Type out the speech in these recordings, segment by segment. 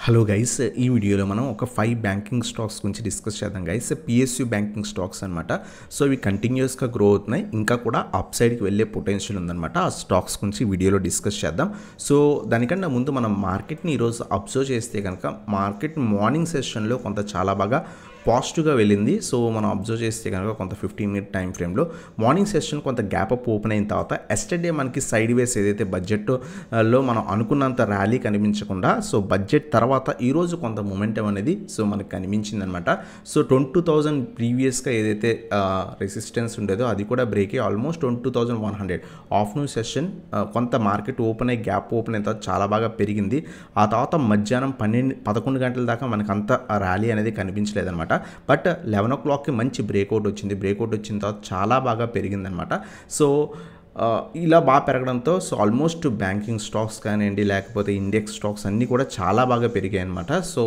Hello guys, ఈ వీడియోలో మనం ఒక 5 బ్యాంకింగ్ స్టాక్స్ గురించి డిస్కస్ చేద్దాం గైస్. పిఎస్యు బ్యాంకింగ్ స్టాక్స్ అనమాట. సో ఇవి కంటిన్యూస్గా గ్రో అవుతున్నాయి, ఇంకా కూడా అప్ సైడ్కి వెళ్ళే పొటెన్షియల్ ఉందన్నమాట. ఆ స్టాక్స్ గురించి వీడియోలో డిస్కస్ చేద్దాం. సో దానికన్నా ముందు మనం మార్కెట్ని ఈరోజు అబ్జర్వ్ చేస్తే కనుక మార్కెట్ మార్నింగ్ సెషన్లో కొంత చాలా బాగా పాజిటివ్గా వెళ్ళింది. సో మనం అబ్జర్వ్ చేస్తే కనుక కొంత 15 మినిట్ టైం ఫ్రేమ్లో మార్నింగ్ సెషన్ కొంత గ్యాప్ అప్ ఓపెన్ అయిన తర్వాత ఎస్టర్డే మనకి సైడ్ వేస్ ఏదైతే బడ్జెట్లో మనం అనుకున్నంత ర్యాలీ కనిపించకుండా సో బడ్జెట్ తర్వాత ఈరోజు కొంత మొమెంటం అనేది సో మనకు కనిపించింది అనమాట. సో 22,000 ప్రీవియస్గా ఏదైతే రెసిస్టెన్స్ ఉండేదో అది కూడా బ్రేక్ అయ్యి ఆల్మోస్ట్ 22,100 ఆఫ్టర్నూన్ సెషన్ కొంత మార్కెట్ ఓపెన్ అయ్యి గ్యాప్ ఓపెన్ అయిన తర్వాత చాలా బాగా పెరిగింది. ఆ తర్వాత మధ్యాహ్నం 11 గంటల దాకా మనకు అంత ర్యాలీ అనేది కనిపించలేదన్నమాట. బట్ 11 o'clockకి మంచి బ్రేక్అవుట్ వచ్చింది. బ్రేక్అవుట్ వచ్చిన తర్వాత చాలా బాగా పెరిగిందనమాట. సో ఇలా బాగా పెరగడంతో సో ఆల్మోస్ట్ బ్యాంకింగ్ స్టాక్స్ కానివ్వండి లేకపోతే ఇండెక్స్ స్టాక్స్ అన్నీ కూడా చాలా బాగా పెరిగాయి అనమాట. సో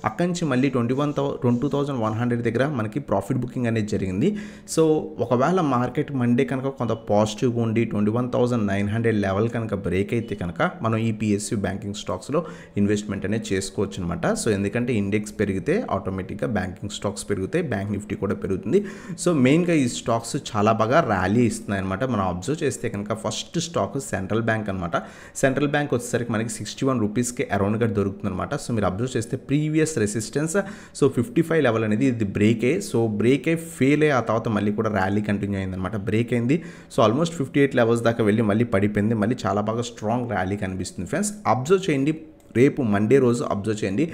అక్కడి నుంచి మళ్ళీ 22,100 దగ్గర మనకి ప్రాఫిట్ బుకింగ్ అనేది జరిగింది. సో ఒకవేళ మార్కెట్ మండే కనుక కొంత పాజిటివ్గా ఉండి 21,900 లెవెల్ కనుక బ్రేక్ అయితే కనుక మనం ఈ పిఎస్యు బ్యాంకింగ్ స్టాక్స్లో ఇన్వెస్ట్మెంట్ అనేది చేసుకోవచ్చు అనమాట. సో ఎందుకంటే ఇండెక్స్ పెరిగితే ఆటోమేటిక్గా బ్యాంకింగ్ స్టాక్స్ పెరుగుతాయి, బ్యాంక్ నిఫ్టీ కూడా పెరుగుతుంది. సో మెయిన్గా ఈ స్టాక్స్ చాలా బాగా ర్యాలీ ఇస్తున్నాయి అనమాట. మనం అబ్జర్వ్ చేస్తే కనుక ఫస్ట్ స్టాక్ సెంట్రల్ బ్యాంక్ అనమాట. సెంట్రల్ బ్యాంక్ వచ్చేసరికి మనకి 61 రూపీస్కి అరౌండ్గా దొరుకుతుంది అనమాట. సో మీరు అబ్జర్వ్ చేస్తే ప్రీవియస్ రెసిస్టెన్స్ సో 55 లెవెల్ అనేది ఇది బ్రేక్ అయ్యి సో బ్రేక్ అయ్యి ఫెయిల్ అయ్యి ఆ తర్వాత మళ్ళీ కూడా ర్యాలీ కంటిన్యూ అయింది అనమాట. బ్రేక్ అయింది సో ఆల్మోస్ట్ 58 లెవెల్స్ దాకా వెళ్ళి మళ్ళీ పడిపోయింది. మళ్ళీ చాలా బాగా స్ట్రాంగ్ ర్యాలీ కనిపిస్తుంది ఫ్రెండ్స్. అబ్జర్వ్ చేయండి, రేపు మండే రోజు అబ్జర్వ్ చేయండి.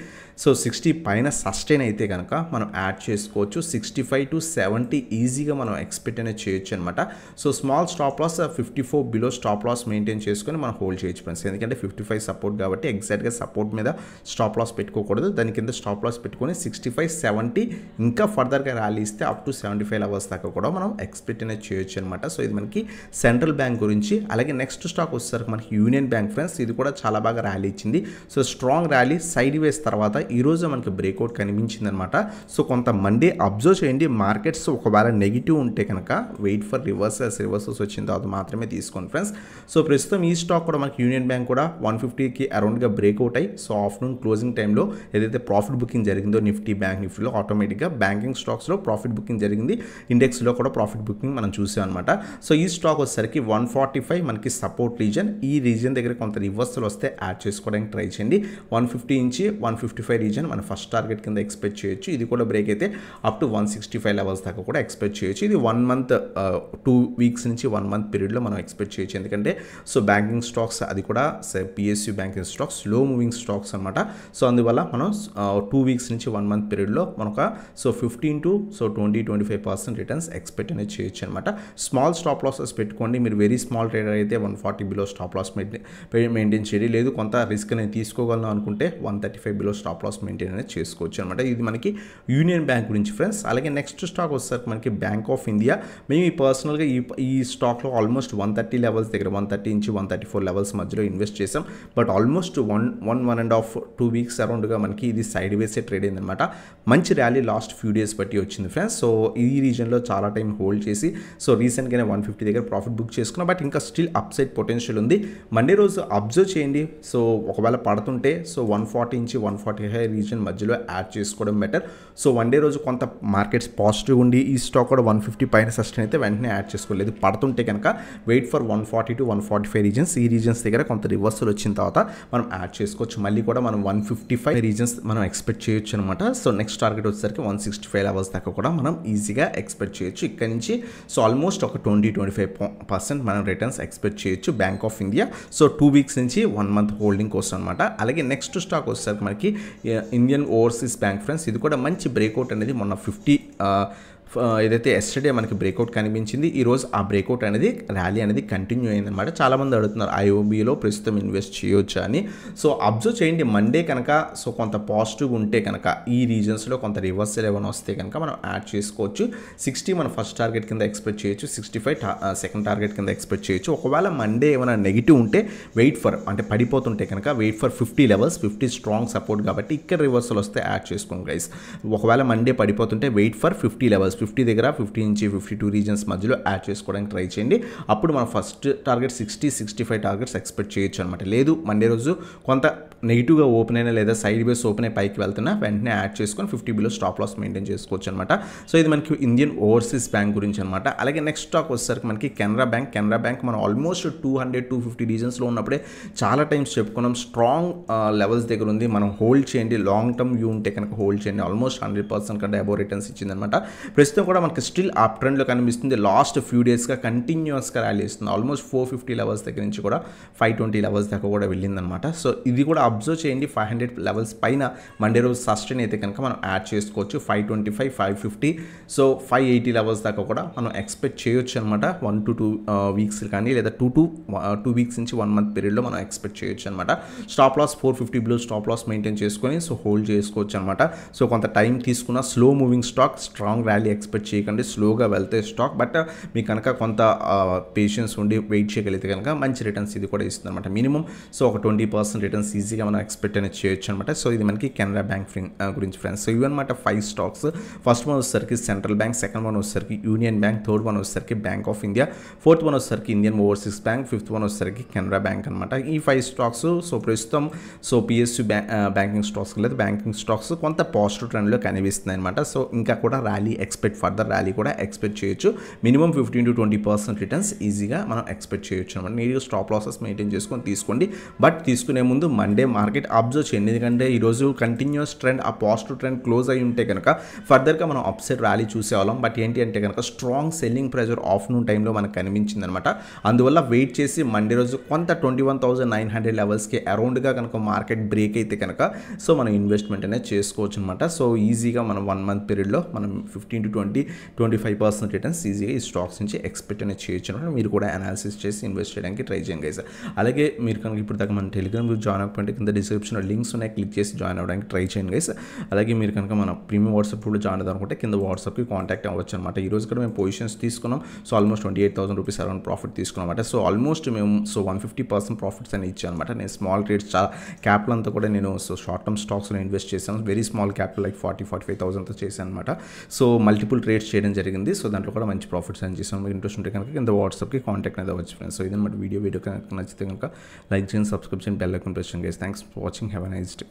సో 60 పైన సస్టైన్ అయితే కనుక మనం యాడ్ చేసుకోవచ్చు. 65 to 70 ఈజీగా మనం ఎక్స్పెక్ట్ అనేది చేయొచ్చు అనమాట. So small stop loss 54 below stop loss maintain చేసుకొని మనం హోల్డ్ చేయొచ్చు ఫ్రెండ్స్. ఎందుకంటే 55 సపోర్ట్ కాబట్టి ఎగ్జాక్ట్గా సపోర్ట్ మీద స్టాప్ లాస్ పెట్టుకోకూడదు. దాని కింద స్టాప్ లాస్ పెట్టుకొని 65, 70 ఇంకా ఫర్దర్గా ర్యాలీ ఇస్తే అప్ టు 75 లెవెల్స్ దాకా కూడా మనం ఎక్స్పెక్ట్ అనేది చేయొచ్చు అనమాట. సో ఇది మనకి సెంట్రల్ బ్యాంక్ గురించి. అలాగే నెక్స్ట్ స్టాక్ వచ్చేసరికి మనకి యూనియన్ బ్యాంక్ ఫ్రెండ్స్. ఇది కూడా చాలా బాగా ర్యాలీ ఇచ్చింది. సో స్ట్రాంగ్ ర్యాలీ సైడ్ వేస్ తర్వాత ఈరోజు మనకి బ్రేక్అవుట్ కనిపించింది అనమాట. సో కొంత మండే అబ్జర్వ్ చేయండి. మార్కెట్స్ ఒకవేళ నెగిటివ్ ఉంటే కనుక వెయిట్ ఫర్ రివర్సల్స్ వచ్చిన తర్వాత మాత్రమే తీసుకోండి ఫ్రెండ్స్. సో ప్రస్తుతం ఈ స్టాక్ కూడా మనకి యూనియన్ బ్యాంక్ కూడా 150కి అరౌండ్గా బ్రేక్అవుట్ అయ్యి సో ఆఫ్టర్నూన్ క్లోజింగ్ టైంలో ఏదైతే ప్రాఫిట్ బుకింగ్ జరిగిందో నిఫ్టీ బ్యాంక్ నిఫ్టీలో ఆటోమేటిక్గా బ్యాంకింగ్ స్టాక్స్లో ప్రాఫిట్ బుకింగ్ జరిగింది, ఇండెక్స్లో కూడా ప్రాఫిట్ బుకింగ్ మనం చూసాం అనమాట. సో ఈ స్టాక్ వచ్చేసరికి 145 మనకి సపోర్ట్ రీజన్. ఈ రీజన్ దగ్గర కొంత రివర్సల్ వస్తే యాడ్ చేసుకోవడానికి ట్రై చేయండి. 150 నుంచి 155 రీజన్ మన ఫస్ట్ టార్గెట్ కింద ఎక్స్పెక్ట్ చేయొచ్చు. ఇది కూడా బ్రేక్ అయితే అప్ టు 165 లెవెల్స్ దాకా కూడా ఎక్స్పెక్ట్ చేయొచ్చు. ఇది 1 మంత్ 2 వీక్స్ నుంచి 1 మంత్ పీరియడ్లో మనం ఎక్స్పెక్ట్ చేయొచ్చు. ఎందుకంటే సో బ్యాంకింగ్ స్టాక్స్ అది కూడా PSU banking stocks slow moving stocks అనమాట. సో అందువల్ల మనం 2 వీక్స్ నుంచి 1 మంత్ పీరియడ్లో మనకు సో 15 to 20-25% రిటర్న్స్ ఎక్స్పెక్ట్ అనేది చేయొచ్చు అనమాట. స్మాల్ స్టాప్ లాసెస్ పెట్టుకోండి. మీరు వెరీ స్మాల్ ట్రేడర్ అయితే 140 బిలో స్టాప్ లాస్ మెయింటైన్ చేయండి. లేదు కొంత రిస్క్ అనేది తీసుకోగలను అనుకుంటే 135 బిలో స్టాప్ లాస్ మెయింటైన్ అనేది చేసుకోవచ్చు అనమాట. ఇది మనకి యూనియన్ బ్యాంక్ గురించి ఫ్రెండ్స్. అలాగే నెక్స్ట్ స్టాక్ వచ్చేసరికి మనకి బ్యాంక్ ఆఫ్ ఇండియా. మేము ఈ పర్సనల్గా ఈ స్టాక్లో ఆల్మోస్ట్ 130 లెవెల్స్ దగ్గర 130 నుంచి 134 లెవెల్స్ మధ్యలో ఇన్వెస్ట్ చేసాం. బట్ ఆల్మోస్ట్ 1.5-2 వీక్స్ అరౌండ్గా మనకి ఇది సైడ్ వేసే ట్రేడ్ అయింది అనమాట. మంచి ర్యాలీ లాస్ట్ ఫ్యూ డేస్ బట్టి వచ్చింది ఫ్రెండ్స్. సో ఈ రీజన్లో చాలా టైం హోల్డ్ చేసి సో రీసెంట్గానే 150 దగ్గర ప్రాఫిట్ బుక్ చేసుకున్నాం. బట్ ఇంకా స్టిల్ అప్ సైడ్ పొటెన్షియల్ ఉంది. మండే రోజు అబ్జర్వ్ చేయండి. సో ఒకవేళ పడుతుంటే సో 140 నుంచి 145 రీజన్ మధ్యలో యాడ్ చేసుకోవడం బెటర్. సో వన్ డే రోజు కొంత మార్కెట్స్ పాజిటివ్ ఉండి ఈ స్టాక్ కూడా 150 పైన సస్టైన్ అయితే వెంటనే యాడ్ చేసుకోలేదు. పడుతుంటే కనుక వెయిట్ ఫర్ 140 to 145 రీజన్స్. ఈ రీజన్స్ దగ్గర కొంత రివర్సల్ వచ్చిన తర్వాత మనం యాడ్ చేసుకోవచ్చు. మళ్ళీ కూడా మనం 155 రీజన్స్ మనం ఎక్స్పెక్ట్ చేయొచ్చు అనమాట. సో నెక్స్ట్ టార్గెట్ వచ్చేసరికి 165 లెవెల్స్ దాకా కూడా మనం ఈజీగా ఎక్స్పెక్ట్ చేయొచ్చు. ఇక్కడ నుంచి సో ఆల్మోస్ట్ ఒక 20-25% మనం రిటర్న్స్ ఎక్స్పెక్ట్ చేయొచ్చు bank of India. So 2 weeks నుంచి 1 మంత్ హోల్డింగ్ కోసం అనమాట. అలాగే నెక్స్ట్ స్టాక్ వచ్చేసరికి మనకి ఇండియన్ ఓవర్సీస్ బ్యాంక్ ఫ్రెండ్స్. ఇది కూడా మంచి బ్రేక్అవుట్ అనేది మొన్న 50 ఏదైతే ఎస్టర్డే మనకి బ్రేక్అవుట్ కనిపించింది, ఈరోజు ఆ బ్రేక్అవుట్ అనేది ర్యాలీ అనేది కంటిన్యూ అయిందనమాట. చాలామంది అడుగుతున్నారు ఐఓబిలో ప్రస్తుతం ఇన్వెస్ట్ చేయొచ్చా అని. సో అబ్జర్వ్ చేయండి, మండే కనుక సో కొంత పాజిటివ్ ఉంటే కనుక ఈ రీజన్స్లో కొంత రివర్సల్ ఏమైనా వస్తే కనుక మనం యాడ్ చేసుకోవచ్చు. 60 మన ఫస్ట్ టార్గెట్ కింద ఎక్స్పెక్ట్ చేయొచ్చు, 65 సెకండ్ టార్గెట్ కింద ఎక్స్పెక్ట్ చేయొచ్చు. ఒకవేళ మండే ఏమైనా నెగిటివ్ ఉంటే వెయిట్ ఫర్ అంటే పడిపోతుంటే కనుక wait for 50 levels. 50 strong support కాబట్టి ఇక్కడ రివర్సల్ వస్తే యాడ్ చేసుకోండి గైస్. ఒకవేళ మండే పడిపోతుంటే వెయిట్ ఫర్ 50 లెవెల్స్. 50 దగ్గర 50 నుంచి 52 రీజన్స్ మధ్యలో యాడ్ చేసుకోవడానికి ట్రై చేయండి. అప్పుడు మనం ఫస్ట్ టార్గెట్ 60-65 టార్గెట్స్ ఎక్స్పెక్ట్ చేయొచ్చు అనమాట. లేదు మండే రోజు కొంత నెగిటివ్గా ఓపెన్ అయినా లేదా సైడ్ వేస్ ఓపెన్ అయి పైకి వెళ్తున్నా వెంటనే యాడ్ చేసుకొని 50 బిలో స్టాప్ లాస్ మెయింటైన్ చేసుకోవచ్చు అనమాట. సో ఇది మనకి ఇండియన్ ఓవర్సీస్ బ్యాంక్ గురించి అనమాట. అలాగే నెక్స్ట్ స్టాక్ వచ్చేసరికి మనకి కెనరా బ్యాంక్ మనం ఆల్మోస్ట్ 200-250 రీజన్స్లో ఉన్నప్పుడే చాలా టైమ్స్ చెప్పుకున్నాం. స్ట్రాంగ్ లెవెల్స్ దగ్గర ఉంది, మనం హోల్డ్ చేయండి, లాంగ్ టర్మ్ వ్యూ ఉంటే కనుక హోల్డ్ చేయండి. ఆల్మోస్ట్ 100% కంటే అబోవ్ రిటర్న్స్ ఇచ్చిందనమాట. ప్రస్తుతం కూడా మనకి స్టిల్ అప్ ట్రెండ్లో కనిపిస్తుంది. లాస్ట్ ఫ్యూ డేస్గా కంటిన్యూస్గా ర్యాలీ ఇస్తుంది. ఆల్మోస్ట్ 450 లెవెల్స్ దగ్గర నుంచి కూడా 520 లెవెల్స్ దాకా కూడా వెళ్ళిందనమాట. సో ఇది కూడా అబ్జర్వ్ చేయండి. 500 లెవెల్స్ పైన మండే రోజు సస్టైన్ అయితే కనుక మనం యాడ్ చేసుకోవచ్చు. 525, 550, సో 580 లెవెల్స్ దాకా కూడా మనం ఎక్స్పెక్ట్ చేయొచ్చు అనమాట. 1 to 2 వీక్స్ కానీ లేదా 2 వీక్స్ నుంచి 1 మంత్ పీరియడ్లో మనం ఎక్స్పెక్ట్ చేయొచ్చు అనమాట. Stop loss 450 below stop loss maintain చేసుకొని సో హోల్డ్ చేసుకోవచ్చు అనమాట. సో కొంత టైం తీసుకున్న slow moving stock, strong rally expect చేయకండి. స్లోగా వెళ్తే స్టాక్, బట్ మీకు కనుక కొంత పేషెన్స్ ఉండి వెయిట్ చేయగలిగితే కనుక మంచి రిటర్న్స్ ఇది కూడా ఇస్తుంది అనమాట. మినిమం సో ఒక 20% రిటర్న్స్ ఈజీగా మనం ఎక్స్పెక్ట్ అనేది చేయొచ్చు అనమాట. సో ఇది మనకి కెనరా బ్యాంక్ గురించి ఫ్రెండ్స్. సో ఇవన్నమాట 5 స్టాక్స్. ఫస్ట్ వన్ వచ్చేసరికి సెంట్రల్ బ్యాంక్, సెకండ్ వన్ వచ్చేసరికి యూనియన్ బ్యాంక్, థర్డ్ వన్ వచ్చేసరికి Bank of India, fourth one వచ్చేసరికి Indian Overseas Bank, fifth one వచ్చేసరికి కెనరా బ్యాంక్ అనమాట. ఈ 5 స్టాక్స్ సో ప్రస్తుతం సో పిఎస్యు బ్యాంకింగ్ స్టాక్స్ లేదా బ్యాంకింగ్ స్టాక్స్ కొంత పాజిటివ్ ట్రెండ్లో కనిపిస్తున్నాయి అనమాట. సో ఇంకా కూడా ర్యాలీ ఫర్దర్ ర్యాలీ కూడా ఎక్స్పెక్ట్ చేయొచ్చు. మినిమం 15-20% రిటర్న్స్ ఈజీగా మనం ఎక్స్పెక్ట్ చేయొచ్చు అనమాట. మీరు స్టాప్ లాసెస్ మెయింటైన్ చేసుకొని తీసుకోండి. బట్ తీసుకునే ముందు మండే మార్కెట్ అబ్జర్వ్ చేయండి. ఎందుకంటే ఈరోజు కంటిన్యూస్ ట్రెండ్, ఆ పాజిటివ్ ట్రెండ్ క్లోజ్ అయి ఉంటే కనుక ఫర్దర్గా మనం అప్సైడ్ ర్యాలీ చూసేవాళ్ళం. బట్ ఏంటి అంటే కనుక స్ట్రాంగ్ సెల్లింగ్ ప్రెజర్ ఆఫ్టర్నూన్ టైంలో మనకు కనిపించింది అనమాట. అందువల్ల వెయిట్ చేసి మండే రోజు కొంత 21,900 లెవెల్స్కి అరౌండ్గా కనుక మార్కెట్ బ్రేక్ అయితే కనుక సో మనం ఇన్వెస్ట్మెంట్ అనేది చేసుకోవచ్చు అనమాట. సో ఈజీగా మనం 1 మంత్ పీరియడ్లో మనం 15-25% రిటర్న్స్ ఈజీగా ఈ స్టాక్స్ నుంచి ఎక్స్పెక్ట్ అనేది చేయొచ్చు అనమాట. మీరు కూడా అనాలిసిస్ చేసి ఇన్వెస్ట్ చేయడానికి ట్రై చేయండి గైస్. అలాగే మీరు కనుక ఇప్పుడు దాకా మన టెలిగ్రామ్ గ్రూప్ జాయిన్ అవ్వకపోతే కింద డిస్క్రిప్షన్లో లింక్స్ ఉన్నాయి, క్లిక్ చేసి జాయిన్ అవ్వడానికి ట్రై చేయండి గైస్. అలాగే మీరు కనుక మన ప్రీమియం వాట్సాప్ కూడా జాయిన్ అవ్వాలనుకుంటే కింద వాట్సాప్కి కాంటాక్ట్ అవ్వచ్చు అనమాట. ఈ రోజు కూడా మేము పొజిషన్స్ తీసుకున్నాం. So almost 28,000 rupees around profit తీసుకున్నాం అనమాట. సో ఆల్మోస్ట్ మేము సో 150% ప్రాఫిట్స్ అని ఇచ్చాను అనమాట. నేను స్మాల్ ట్రేడ్స్ చాలా క్యాపిటల్ అంతా కూడా నేను సో షార్ట్ టర్మ్ స్టాక్స్లో ఇన్వెస్ట్ చేశాను. వెరీ స్మాల్ క్యాపిటల్ లైక్ 40-45,000తో చేశాను అనమాట. సో మల్టిపుల్ ట్రేడ్స్ చేయడం జరిగింది. సో దాంట్లో కూడా మంచి ప్రాఫిట్స్ అని చేసాను. మీకు ఇంట్రెస్ట్ ఉంటే కనుక కింద వాట్సాప్కి కాంటాక్ట్ అనేది అవ్వచ్చు ఫ్రెండ్స్. సో ఇదన్నమాట వీడియో కనుక నచ్చితే కనుక లైక్ చేయండి, సబ్స్క్రైబ్ చేయండి, బెల్ ఐకాన్ ప్రెస్ చేయండి guys. Thanks for watching. Have a nice day.